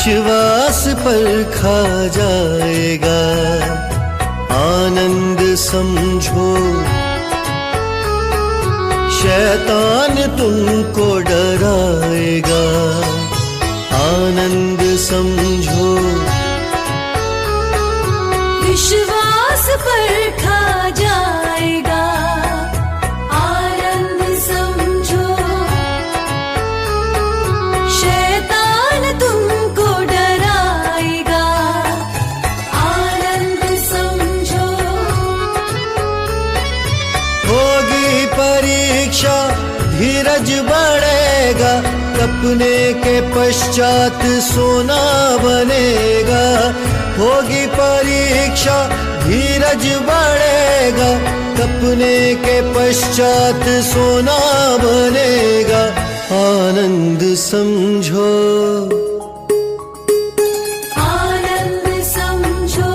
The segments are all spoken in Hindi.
विश्वास पर खा जाएगा, आनंद समझो। शैतान तुमको डराएगा, आनंद समझो। विश्वास पर खा जाएगा, आनंद समझो। शैतान तुमको डराएगा, आनंद समझो। होगी परीक्षा, धीरज बढ़ेगा, तपने के पश्चात सोना बनेगा। होगी परीक्षा, धीरज बढ़ेगा, तपने के पश्चात सोना बनेगा। आनंद समझो, आनंद समझो।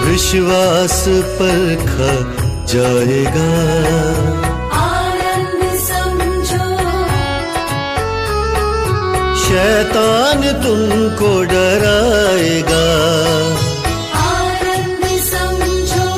विश्वास पर खा जाएगा, आनंद समझो। शैतान तुमको डराएगा। आनंद समझो।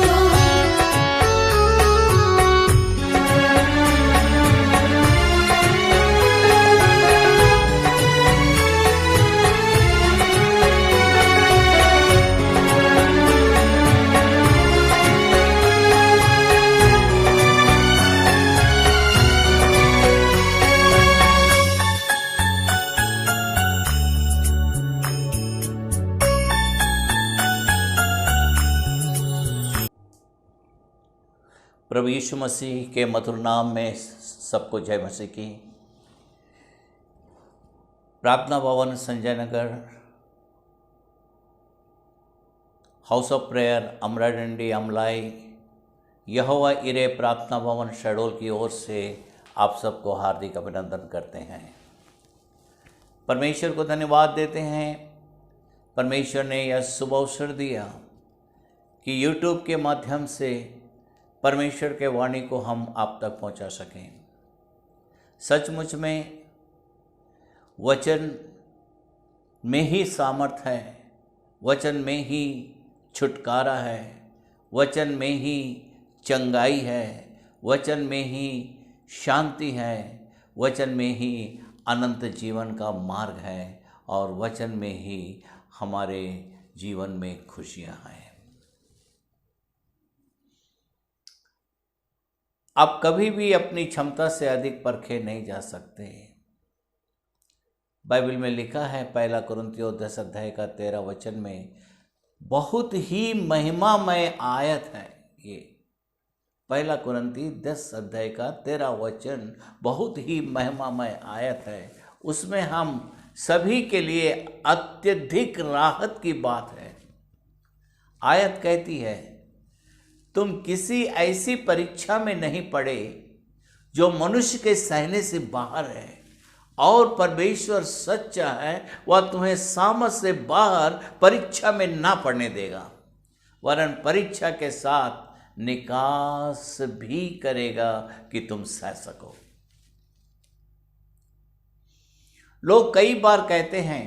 प्रभु यीशु मसीह के मधुर नाम में सबको जय मसीह की। प्रार्थना भवन Sanjay Nagar, house of prayer अमराडंडी Amlai, यहोवा इरे प्रार्थना भवन शहडोल की ओर से आप सबको हार्दिक अभिनंदन करते हैं। परमेश्वर को धन्यवाद देते हैं। परमेश्वर ने यह शुभ अवसर दिया कि यूट्यूब के माध्यम से परमेश्वर के वाणी को हम आप तक पहुंचा सकें। सचमुच में वचन में ही सामर्थ है, वचन में ही छुटकारा है, वचन में ही चंगाई है, वचन में ही शांति है, वचन में ही अनंत जीवन का मार्ग है और वचन में ही हमारे जीवन में खुशियां हैं। आप कभी भी अपनी क्षमता से अधिक परखे नहीं जा सकते। बाइबल में लिखा है, पहला कुरिन्थियों 10 अध्याय का 13 वचन में, बहुत ही महिमामय आयत है ये। पहला कुरिन्थी 10 अध्याय का 13 वचन बहुत ही महिमामय आयत है। उसमें हम सभी के लिए अत्यधिक राहत की बात है। आयत कहती है, तुम किसी ऐसी परीक्षा में नहीं पड़े जो मनुष्य के सहने से बाहर है, और परमेश्वर सच्चा है, वह तुम्हें सामर्थ से बाहर परीक्षा में ना पड़ने देगा, वरन परीक्षा के साथ निकास भी करेगा कि तुम सह सको। लोग कई बार कहते हैं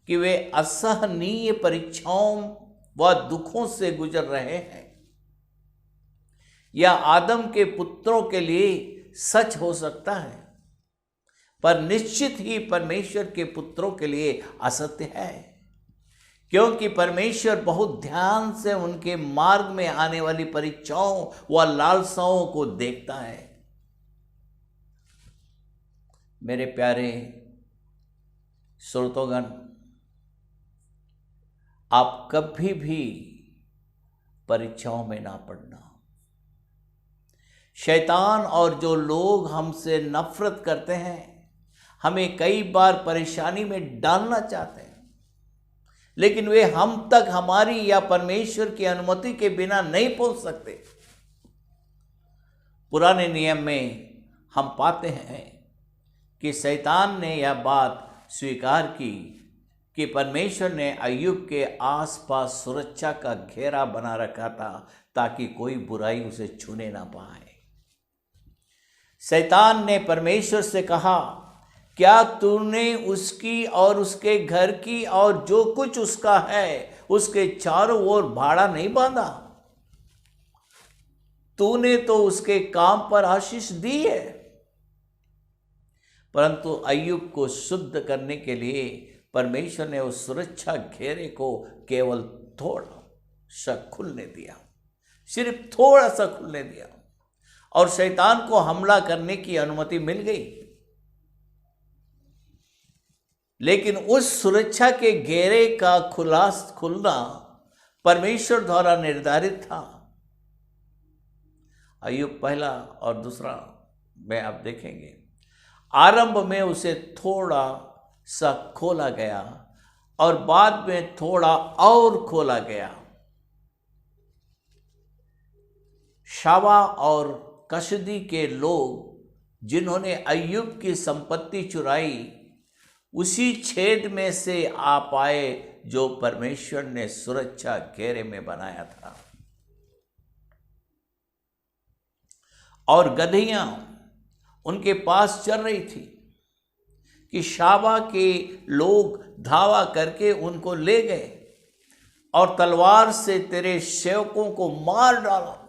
कि वे असहनीय परीक्षाओं व दुखों से गुजर रहे हैं। यह आदम के पुत्रों के लिए सच हो सकता है, पर निश्चित ही परमेश्वर के पुत्रों के लिए असत्य है, क्योंकि परमेश्वर बहुत ध्यान से उनके मार्ग में आने वाली परीक्षाओं व लालसाओं को देखता है। मेरे प्यारे श्रोतोगण, आप कभी भी परीक्षाओं में ना पड़ना। शैतान और जो लोग हमसे नफरत करते हैं, हमें कई बार परेशानी में डालना चाहते हैं, लेकिन वे हम तक हमारी या परमेश्वर की अनुमति के बिना नहीं पहुंच सकते। पुराने नियम में हम पाते हैं कि शैतान ने यह बात स्वीकार की कि परमेश्वर ने अय्यूब के आसपास सुरक्षा का घेरा बना रखा था ताकि कोई बुराई उसे छूने ना पाए। शैतान ने परमेश्वर से कहा क्या तूने उसकी और उसके घर की और जो कुछ उसका है उसके चारों ओर भाड़ा नहीं बांधा? तूने तो उसके काम पर आशीष दी है। परंतु अय्यूब को शुद्ध करने के लिए परमेश्वर ने उस सुरक्षा घेरे को केवल थोड़ा सा खुलने दिया, सिर्फ थोड़ा सा खुलने दिया, और शैतान को हमला करने की अनुमति मिल गई। लेकिन उस सुरक्षा के घेरे का खुलना परमेश्वर द्वारा निर्धारित था। अय्यूब पहला और दूसरा में आप देखेंगे, आरंभ में उसे थोड़ा सा खोला गया और बाद में थोड़ा और खोला गया। शावा और कसदी के लोग जिन्होंने अय्यूब की संपत्ति चुराई, उसी छेद में से आ पाए जो परमेश्वर ने सुरक्षा घेरे में बनाया था। और गदहियां उनके पास चल रही थी कि शाबा के लोग धावा करके उनको ले गए और तलवार से तेरे सेवकों को मार डाला।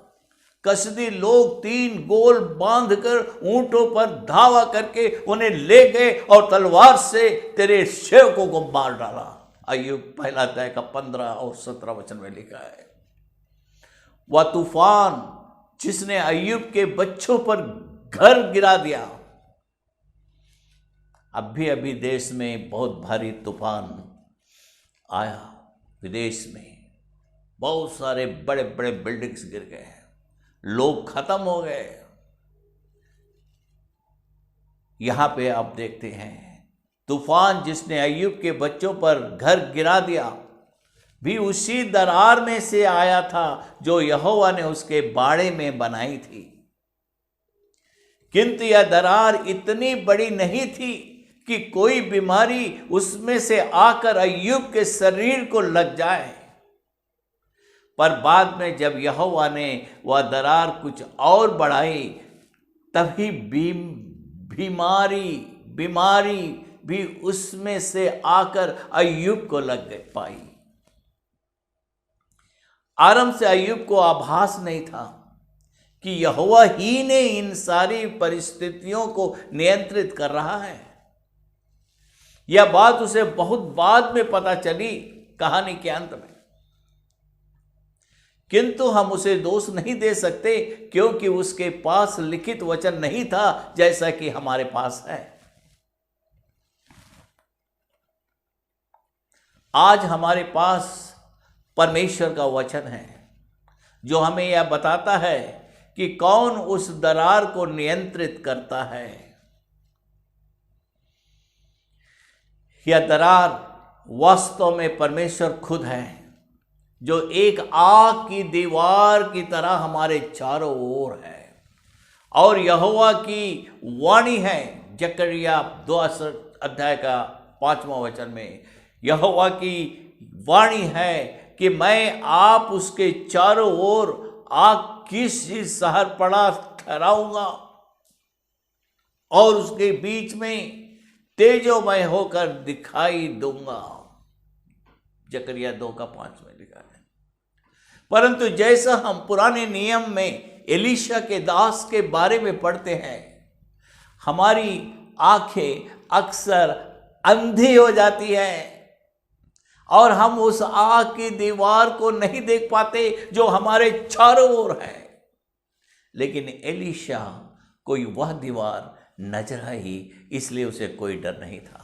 कसदी लोग 3 गोल बांधकर ऊंटों पर धावा करके उन्हें ले गए और तलवार से तेरे सेवकों को मार डाला। अय्यूब पहला अध्याय का 15 और 17 वचन में लिखा है। वह तूफान जिसने अय्यूब के बच्चों पर घर गिरा दिया। अभी देश में बहुत भारी तूफान आया, विदेश में बहुत सारे बड़े बड़े बिल्डिंग्स गिर गए, लोग खत्म हो गए। यहां पे आप देखते हैं तूफान जिसने अय्यूब के बच्चों पर घर गिरा दिया भी उसी दरार में से आया था जो यहोवा ने उसके बाड़े में बनाई थी। किंतु यह दरार इतनी बड़ी नहीं थी कि कोई बीमारी उसमें से आकर अय्यूब के शरीर को लग जाए। पर बाद में जब यहोवा ने वह दरार कुछ और बढ़ाई, तभी बीमारी भी उसमें से आकर अय्यूब को लग पाई। आरंभ से अय्यूब को आभास नहीं था कि यहोवा ही ने इन सारी परिस्थितियों को नियंत्रित कर रहा है। यह बात उसे बहुत बाद में पता चली कहानी के अंत में। किंतु हम उसे दोष नहीं दे सकते क्योंकि उसके पास लिखित वचन नहीं था जैसा कि हमारे पास है। आज हमारे पास परमेश्वर का वचन है जो हमें यह बताता है कि कौन उस दरार को नियंत्रित करता है। यह दरार वास्तव में परमेश्वर खुद है जो एक आग की दीवार की तरह हमारे चारों ओर है। और यहोवा की वाणी है, जकरिया 2 अध्याय का 5वां वचन में यहोवा की वाणी है कि मैं आप उसके चारों ओर आग की सी सहर पड़ा ठहराऊंगा और उसके बीच में तेजोमय होकर दिखाई दूंगा। जकरिया 2 का 5 में लिखा है। परंतु जैसा हम पुराने नियम में एलीशा के दास के बारे में पढ़ते हैं, हमारी आंखें अक्सर अंधी हो जाती है और हम उस आग की दीवार को नहीं देख पाते जो हमारे चारों ओर है। लेकिन एलीशा कोई वह दीवार नजर आई, इसलिए उसे कोई डर नहीं था।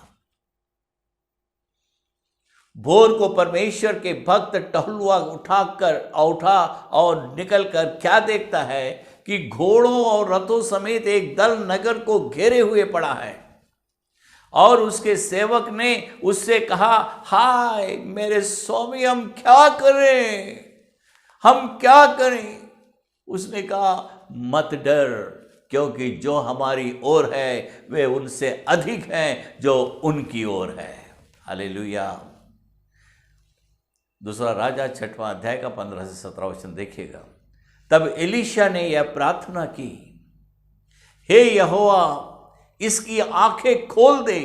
भोर को परमेश्वर के भक्त टहलुआ उठा और निकलकर क्या देखता है कि घोड़ों और रथों समेत एक दल नगर को घेरे हुए पड़ा है। और उसके सेवक ने उससे कहा, हाय मेरे स्वामी, हम क्या करें? उसने कहा, मत डर, क्योंकि जो हमारी ओर है वे उनसे अधिक हैं जो उनकी ओर है। हालेलुया। दूसरा राजा 6वां अध्याय का 15 से 17 वचन देखिएगा। तब एलीशा ने यह प्रार्थना की, हे यहोवा, इसकी आंखें खोल दे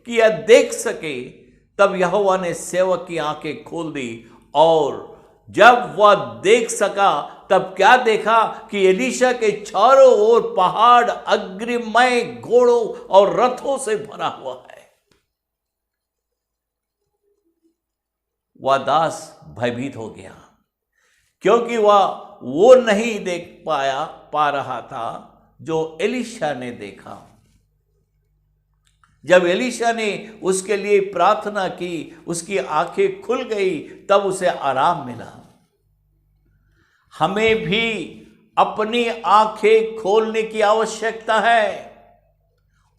कि यह देख सके। तब यहोवा ने सेवक की आंखें खोल दी, और जब वह देख सका तब क्या देखा कि एलीशा के चारों ओर पहाड़ अग्निमय घोड़ों और रथों से भरा हुआ है। वह दास भयभीत हो गया, क्योंकि वह वो नहीं देख पा रहा था जो एलीशा ने देखा। जब एलीशा ने उसके लिए प्रार्थना की, उसकी आंखें खुल गई, तब उसे आराम मिला। हमें भी अपनी आंखें खोलने की आवश्यकता है।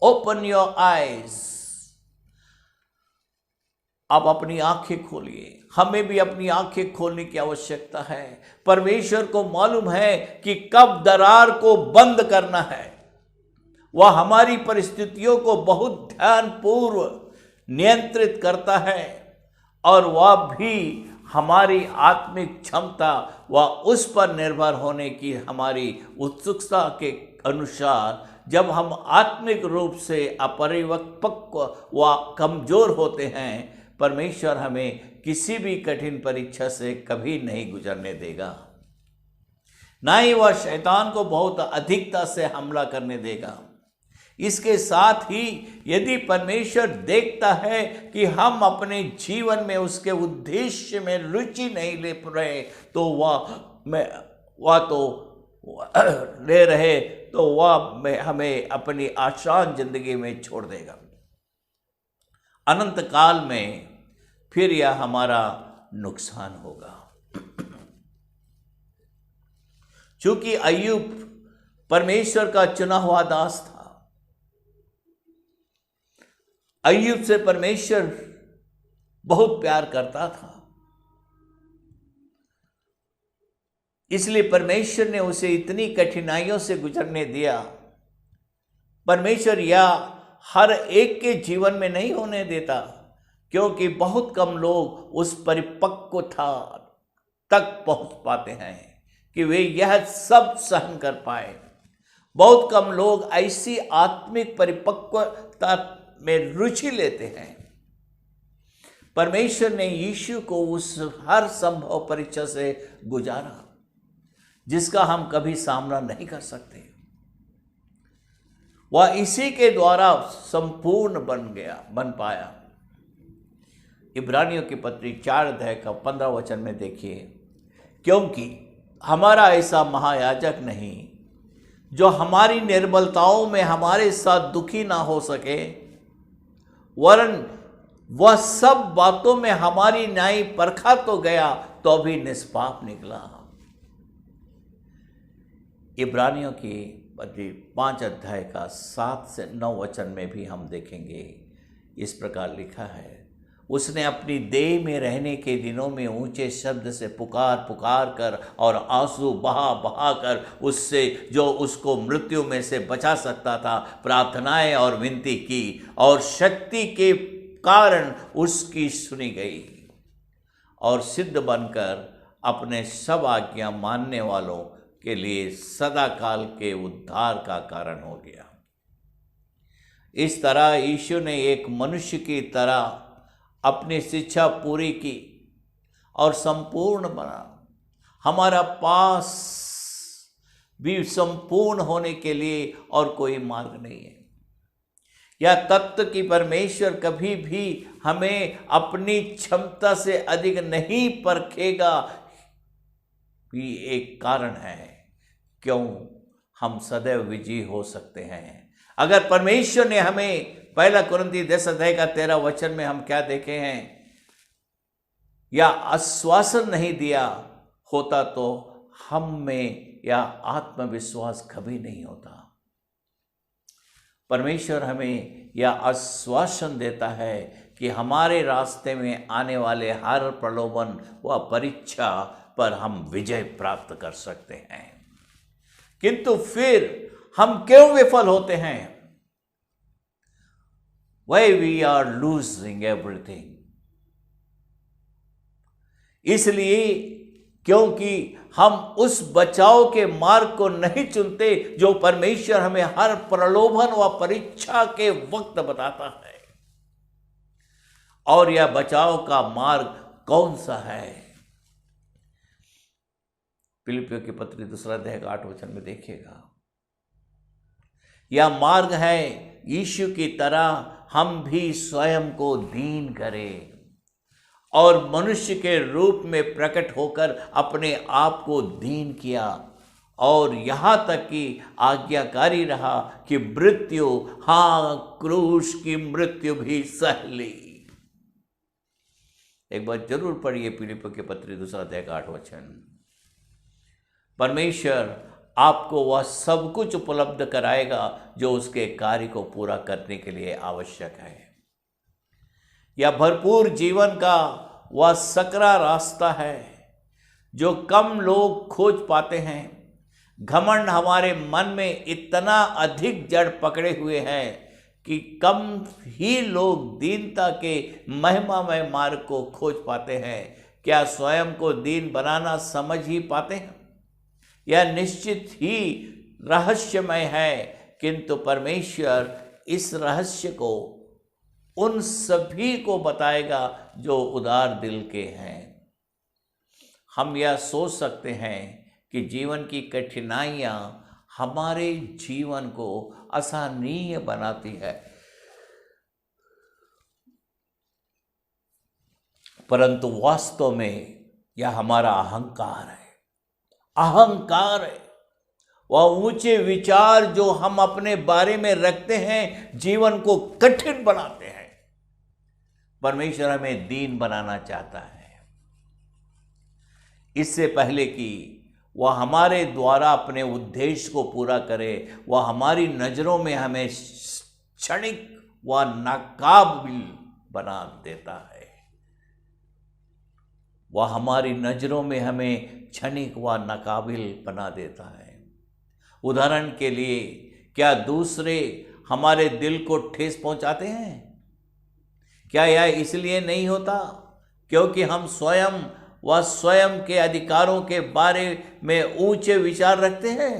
Open your eyes. आप अपनी आंखें खोलिए। हमें भी अपनी आंखें खोलने की आवश्यकता है। परमेश्वर को मालूम है कि कब दरार को बंद करना है। वह हमारी परिस्थितियों को बहुत ध्यानपूर्वक नियंत्रित करता है, और वह भी हमारी आत्मिक क्षमता व उस पर निर्भर होने की हमारी उत्सुकता के अनुसार, जब हम आत्मिक रूप से अपरिपक्व व कमजोर होते हैं, परमेश्वर हमें किसी भी कठिन परीक्षा से कभी नहीं गुजरने देगा। ना ही वह शैतान को बहुत अधिकता से हमला करने देगा। इसके साथ ही यदि परमेश्वर देखता है कि हम अपने जीवन में उसके उद्देश्य में रुचि नहीं ले रहे, तो वह हमें अपनी आसान जिंदगी में छोड़ देगा। अनंत काल में फिर यह हमारा नुकसान होगा। चूंकि अय्यूब परमेश्वर का चुना हुआ दास था, अय्यूब से परमेश्वर बहुत प्यार करता था, इसलिए परमेश्वर ने उसे इतनी कठिनाइयों से गुजरने दिया। परमेश्वर यह हर एक के जीवन में नहीं होने देता, क्योंकि बहुत कम लोग उस परिपक्वता तक पहुंच पाते हैं कि वे यह सब सहन कर पाए। बहुत कम लोग ऐसी आत्मिक परिपक्वता में रुचि लेते हैं। परमेश्वर ने यीशु को उस हर संभव परीक्षा से गुजारा जिसका हम कभी सामना नहीं कर सकते। वह इसी के द्वारा संपूर्ण बन पाया। इब्रानियों की पत्री 4 अध्याय का 15 वचन में देखिए, क्योंकि हमारा ऐसा महायाजक नहीं जो हमारी निर्बलताओं में हमारे साथ दुखी ना हो सके, वरन वह सब बातों में हमारी न्याय परखा तो गया तो भी निष्पाप निकला। इब्रानियों की पत्री 5 अध्याय का 7 से 9 वचन में भी हम देखेंगे, इस प्रकार लिखा है, उसने अपनी देह में रहने के दिनों में ऊंचे शब्द से पुकार कर और आंसू बहा कर उससे जो उसको मृत्यु में से बचा सकता था प्रार्थनाएं और विनती की, और शक्ति के कारण उसकी सुनी गई, और सिद्ध बनकर अपने सब आज्ञा मानने वालों के लिए सदा काल के उद्धार का कारण हो गया। इस तरह यीशु ने एक मनुष्य की तरह अपनी शिक्षा पूरी की और संपूर्ण बना। हमारा पास भी संपूर्ण होने के लिए और कोई मार्ग नहीं है। यह तत्व कि परमेश्वर कभी भी हमें अपनी क्षमता से अधिक नहीं परखेगा भी एक कारण है क्यों हम सदैव विजयी हो सकते हैं। अगर परमेश्वर ने हमें 1 कुरिन्थी 10 अध्याय का 13 वचन में हम क्या देखे हैं, या आश्वासन नहीं दिया होता तो हम में यह आत्मविश्वास कभी नहीं होता। परमेश्वर हमें यह आश्वासन देता है कि हमारे रास्ते में आने वाले हर प्रलोभन व परीक्षा पर हम विजय प्राप्त कर सकते हैं। किंतु फिर हम क्यों विफल होते हैं? Why we are losing everything? इसलिए क्योंकि हम उस बचाव के मार्ग को नहीं चुनते जो परमेश्वर हमें हर प्रलोभन व परीक्षा के वक्त बताता है। और यह बचाव का मार्ग कौन सा है? फिलिपियों की पत्री 2 अध्याय 8 वचन में देखिएगा, यह मार्ग है यीशु की तरह हम भी स्वयं को दीन करें और मनुष्य के रूप में प्रकट होकर अपने आप को दीन किया और यहाँ तक कि आज्ञाकारी रहा कि मृत्यु, हाँ क्रूस की मृत्यु भी सह ली। एक बार जरूर पढ़िए फिलिपियों की पत्री 2 अध्याय 8 वचन। परमेश्वर आपको वह सब कुछ उपलब्ध कराएगा जो उसके कार्य को पूरा करने के लिए आवश्यक है। यह भरपूर जीवन का वह सकरा रास्ता है जो कम लोग खोज पाते हैं। घमंड हमारे मन में इतना अधिक जड़ पकड़े हुए हैं कि कम ही लोग दीनता के महिमामय मार्ग को खोज पाते हैं। क्या स्वयं को दीन बनाना समझ ही पाते हैं? यह निश्चित ही रहस्यमय है, किंतु परमेश्वर इस रहस्य को उन सभी को बताएगा जो उदार दिल के हैं। हम यह सोच सकते हैं कि जीवन की कठिनाइयाँ हमारे जीवन को आसानीय बनाती है, परंतु वास्तव में यह हमारा अहंकार है। अहंकार है वह ऊंचे विचार जो हम अपने बारे में रखते हैं, जीवन को कठिन बनाते हैं। परमेश्वर हमें दीन बनाना चाहता है। इससे पहले कि वह हमारे द्वारा अपने उद्देश्य को पूरा करे, वह हमारी नजरों में हमें क्षणिक व नाकाबिल बना देता है। वह हमारी नजरों में हमें क्षणिक व नाकाबिल बना देता है। उदाहरण के लिए, क्या दूसरे हमारे दिल को ठेस पहुंचाते हैं? क्या यह इसलिए नहीं होता क्योंकि हम स्वयं व स्वयं के अधिकारों के बारे में ऊंचे विचार रखते हैं?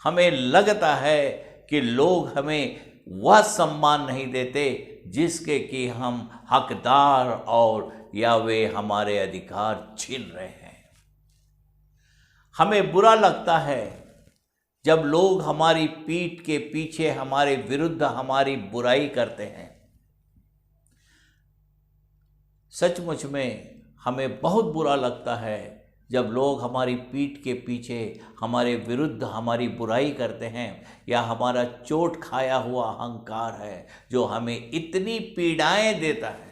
हमें लगता है कि लोग हमें वह सम्मान नहीं देते जिसके कि हम हकदार और या वे हमारे अधिकार छीन रहे हैं। हमें बुरा लगता है जब लोग हमारी पीठ के पीछे हमारे विरुद्ध हमारी बुराई करते हैं। सचमुच में हमें बहुत बुरा लगता है जब लोग हमारी पीठ के पीछे हमारे विरुद्ध हमारी बुराई करते हैं, या हमारा चोट खाया हुआ अहंकार है जो हमें इतनी पीड़ाएं देता है।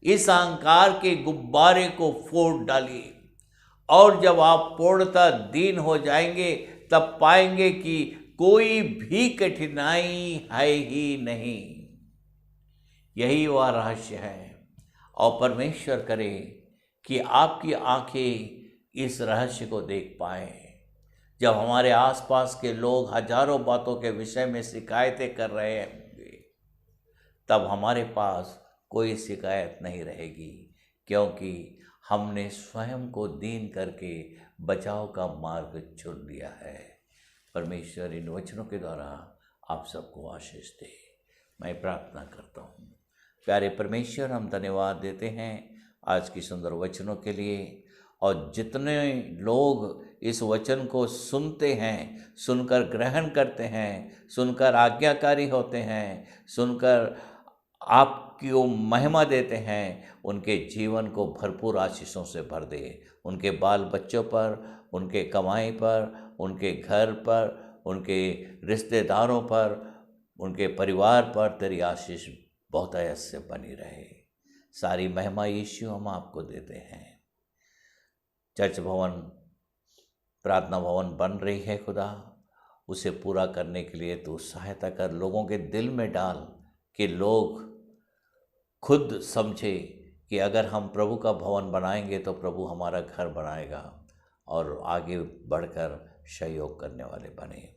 इस अहंकार के गुब्बारे को फोड़ डालिए, और जब आप पूर्णतः दीन हो जाएंगे तब पाएंगे कि कोई भी कठिनाई है ही नहीं। यही वह रहस्य है, और परमेश्वर करे कि आपकी आंखें इस रहस्य को देख पाए। जब हमारे आसपास के लोग हजारों बातों के विषय में शिकायतें कर रहे होंगे, तब हमारे पास कोई शिकायत नहीं रहेगी, क्योंकि हमने स्वयं को दीन करके बचाव का मार्ग चुन लिया है। परमेश्वर इन वचनों के द्वारा आप सबको आशीष दे, मैं प्रार्थना करता हूँ। प्यारे परमेश्वर, हम धन्यवाद देते हैं आज की सुंदर वचनों के लिए, और जितने लोग इस वचन को सुनते हैं, सुनकर ग्रहण करते हैं, सुनकर आज्ञाकारी होते हैं, सुनकर आपकी महिमा देते हैं, उनके जीवन को भरपूर आशीषों से भर दे। उनके बाल बच्चों पर, उनके कमाई पर, उनके घर पर, उनके रिश्तेदारों पर, उनके परिवार पर तेरी आशीष बहुत ऐसे बनी रहे। सारी महिमा यीशु हम आपको देते हैं। चर्च भवन, प्रार्थना भवन बन रही है खुदा, उसे पूरा करने के लिए तू सहायता कर। लोगों के दिल में डाल कि लोग खुद समझे कि अगर हम प्रभु का भवन बनाएंगे तो प्रभु हमारा घर बनाएगा, और आगे बढ़कर सहयोग करने वाले बने।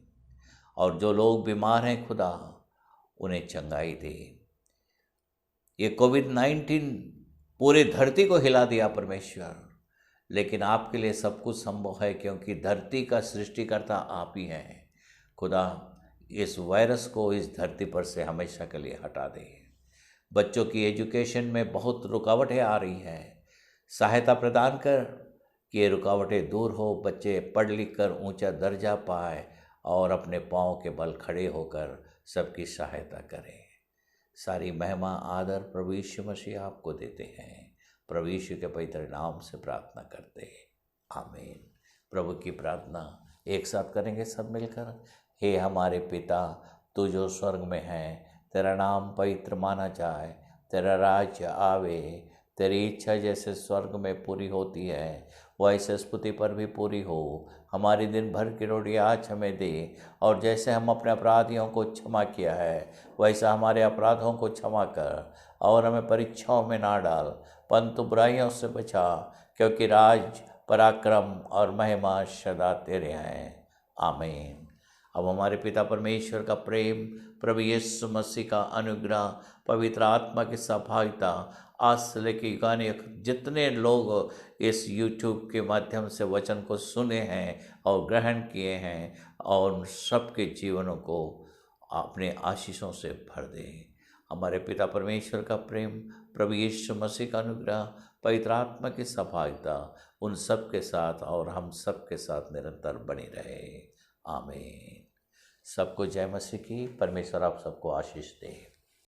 और जो लोग बीमार हैं खुदा, उन्हें चंगाई दे। ये कोविड-19 पूरे धरती को हिला दिया परमेश्वर, लेकिन आपके लिए सब कुछ संभव है, क्योंकि धरती का सृष्टिकर्ता आप ही हैं। खुदा इस वायरस को इस धरती पर से हमेशा के लिए हटा दे। बच्चों की एजुकेशन में बहुत रुकावटें आ रही हैं, सहायता प्रदान कर कि ये रुकावटें दूर हो, बच्चे पढ़ लिख कर ऊँचा दर्जा पाए और अपने पाँव के बल खड़े होकर सबकी सहायता करें। सारी महिमा आदर प्रभु यीशु मसीह आपको देते हैं। प्रभु यीशु के पवित्र नाम से प्रार्थना करते हैं, आमीन। प्रभु की प्रार्थना एक साथ करेंगे सब मिलकर। हे हमारे पिता, तू जो स्वर्ग में है, तेरा नाम पवित्र माना जाए, तेरा राज्य आवे, तेरी इच्छा जैसे स्वर्ग में पूरी होती है वैसे इस पृथ्वी पर भी पूरी हो। हमारी दिन भर की रोटी आज हमें दे, और जैसे हम अपने अपराधियों को क्षमा किया है वैसा हमारे अपराधों को क्षमा कर, और हमें परीक्षाओं में ना डाल परंतु बुराइयों से बचा, क्योंकि राज, पराक्रम और महिमा सदा तेरे हैं, आमीन। अब हमारे पिता परमेश्वर का प्रेम, प्रभु यीशु मसीह का अनुग्रह, पवित्र आत्मा की सहभागिता आज से लेकर युगाने जितने लोग इस YouTube के माध्यम से वचन को सुने हैं और ग्रहण किए हैं, और उन सबके जीवनों को अपने आशीषों से भर दे। हमारे पिता परमेश्वर का प्रेम, प्रभु यीशु मसीह का अनुग्रह, पवित्र आत्मा की सहभागिता उन सब के साथ और हम सब के साथ निरंतर बनी रहे, आमीन। सबको जय मसीह की। परमेश्वर आप सबको आशीष दे।